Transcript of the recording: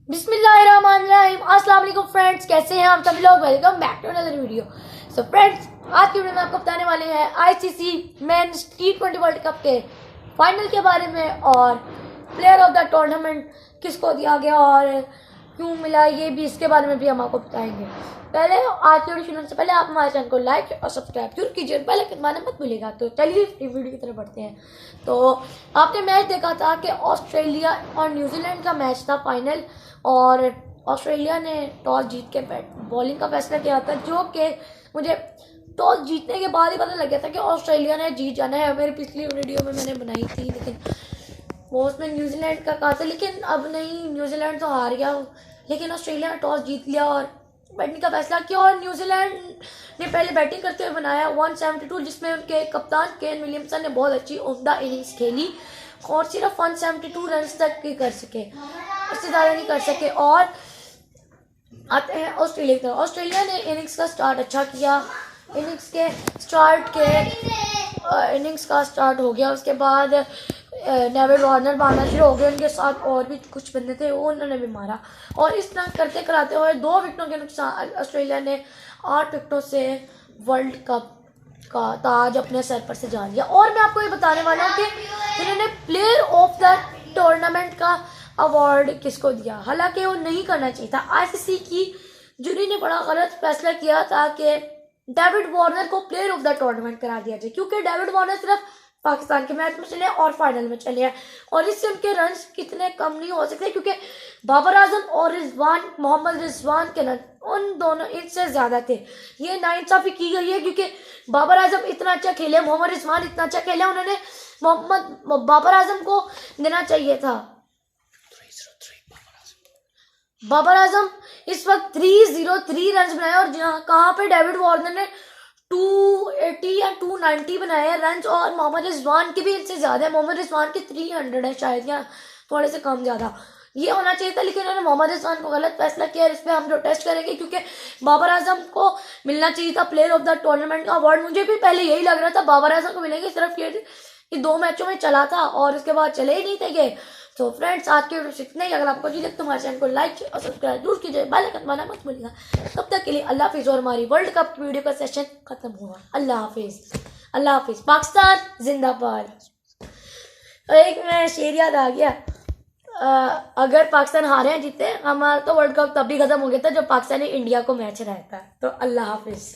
बिस्मिल्लाहिर्रहमानिर्रहीम। अस्सलाम वालेकुम फ्रेंड्स, कैसे हैं आप सभी लोग। Welcome back to another video. So friends, आज की वीडियो में आपको बताने वाले हैं ICC men's T20 world cup के फाइनल के बारे में और प्लेयर ऑफ द टूर्नामेंट किसको दिया गया और क्यों मिला, ये भी इसके बारे में भी हम आपको बताएंगे। पहले आज की वीडियो शुरू होने से पहले आप हमारे चैनल को लाइक और सब्सक्राइब जरूर कीजिए, पहले दबाना मत भूलिएगा। तो चलिए वीडियो की तरफ बढ़ते हैं। तो आपने मैच देखा था कि ऑस्ट्रेलिया और न्यूजीलैंड का मैच था फाइनल, और ऑस्ट्रेलिया ने टॉस जीत के बॉलिंग का फैसला किया था, जो कि मुझे टॉस जीतने के बाद ही पता लग गया था कि ऑस्ट्रेलिया ने जीत जाना है। मेरी पिछली वीडियो में मैंने बनाई थी, लेकिन वो उसमें न्यूजीलैंड का कहा था, लेकिन अब नहीं, न्यूजीलैंड तो हार गया। लेकिन ऑस्ट्रेलिया ने टॉस जीत लिया और बैटिंग का फैसला किया, और न्यूजीलैंड ने पहले बैटिंग करते हुए बनाया 172, जिसमें उनके कप्तान केन विलियमसन ने बहुत अच्छी उम्दा इनिंग्स खेली और सिर्फ 172 रन तक ही कर सके, उससे ज़्यादा नहीं कर सके। और आते हैं ऑस्ट्रेलिया की तरफ। ऑस्ट्रेलिया ने इनिंग्स का स्टार्ट अच्छा किया। इनिंग्स का स्टार्ट हो गया। उसके बाद डेविड वार्नर मारना शुरू हो गए, उनके साथ और भी कुछ बंदे थे, वो उन्होंने भी मारा। और इस तरह करते कराते हुए 2 विकेटों के नुकसान ऑस्ट्रेलिया ने 8 विकेटों से वर्ल्ड कप का ताज अपने सर पर सजा लिया। और मैं आपको ये बताने वाला हूँ कि उन्होंने प्लेयर ऑफ द टूर्नामेंट का अवार्ड किसको दिया। हालांकि वो नहीं करना चाहिए था। आईसीसी की जूरी ने बड़ा गलत फैसला किया था कि डेविड वार्नर को प्लेयर ऑफ द टूर्नामेंट करा दिया जाए, क्योंकि डेविड वार्नर सिर्फ पाकिस्तान के मैच में चले और फाइनल में चले हैं, और इससे उनके रन कितने कम नहीं हो सकते, क्योंकि बाबर आजम और मोहम्मद रिजवान के रन उन दोनों इनसे ज्यादा थे। ये नाइंसाफी की गई है, क्योंकि बाबर आजम इतना अच्छा खेले, मोहम्मद रिजवान इतना अच्छा खेले, उन्होंने बाबर आजम को देना चाहिए था। बाबर आजम इस वक्त 303 रन बनाए, और कहाँ पे डेविड वार्नर ने 280 या 290 बनाए रन, और मोहम्मद रिजवान के भी इनसे ज्यादा है। मोहम्मद रिजवान के 300 है शायद, या थोड़े से कम ज्यादा ये होना चाहिए था, लेकिन उन्होंने मोहम्मद रिजवान को गलत फैसला किया। इस पर हम प्रोटेस्ट करेंगे, क्योंकि बाबर आजम को मिलना चाहिए था प्लेयर ऑफ द टूर्नामेंट का अवार्ड। मुझे भी पहले यही लग रहा था बाबर आजम को मिलेंगे, सिर्फ ये 2 मैचों में चला था और उसके बाद चले ही नहीं थे ये। तो फ्रेंड्स, आज के वीडियो से इतना ही। अगर आपको अच्छी लगे तो हमारे चैनल को लाइक और सब्सक्राइब जरूर कीजिए, बेल आइकन दबाना मत भूलिएगा। तब तक के लिए अल्लाह हाफिज, और हमारी वर्ल्ड कप की वीडियो का सेशन खत्म हुआ। अल्लाह हाफिज, अल्लाह हाफिज। पाकिस्तान जिंदाबाद। एक में शेर याद आ गया, अगर पाकिस्तान हारे हैं जीते, हमारा तो वर्ल्ड कप तब भी खत्म हो गया था जब पाकिस्तान ने इंडिया को मैच हराया था। तो अल्लाह हाफिज।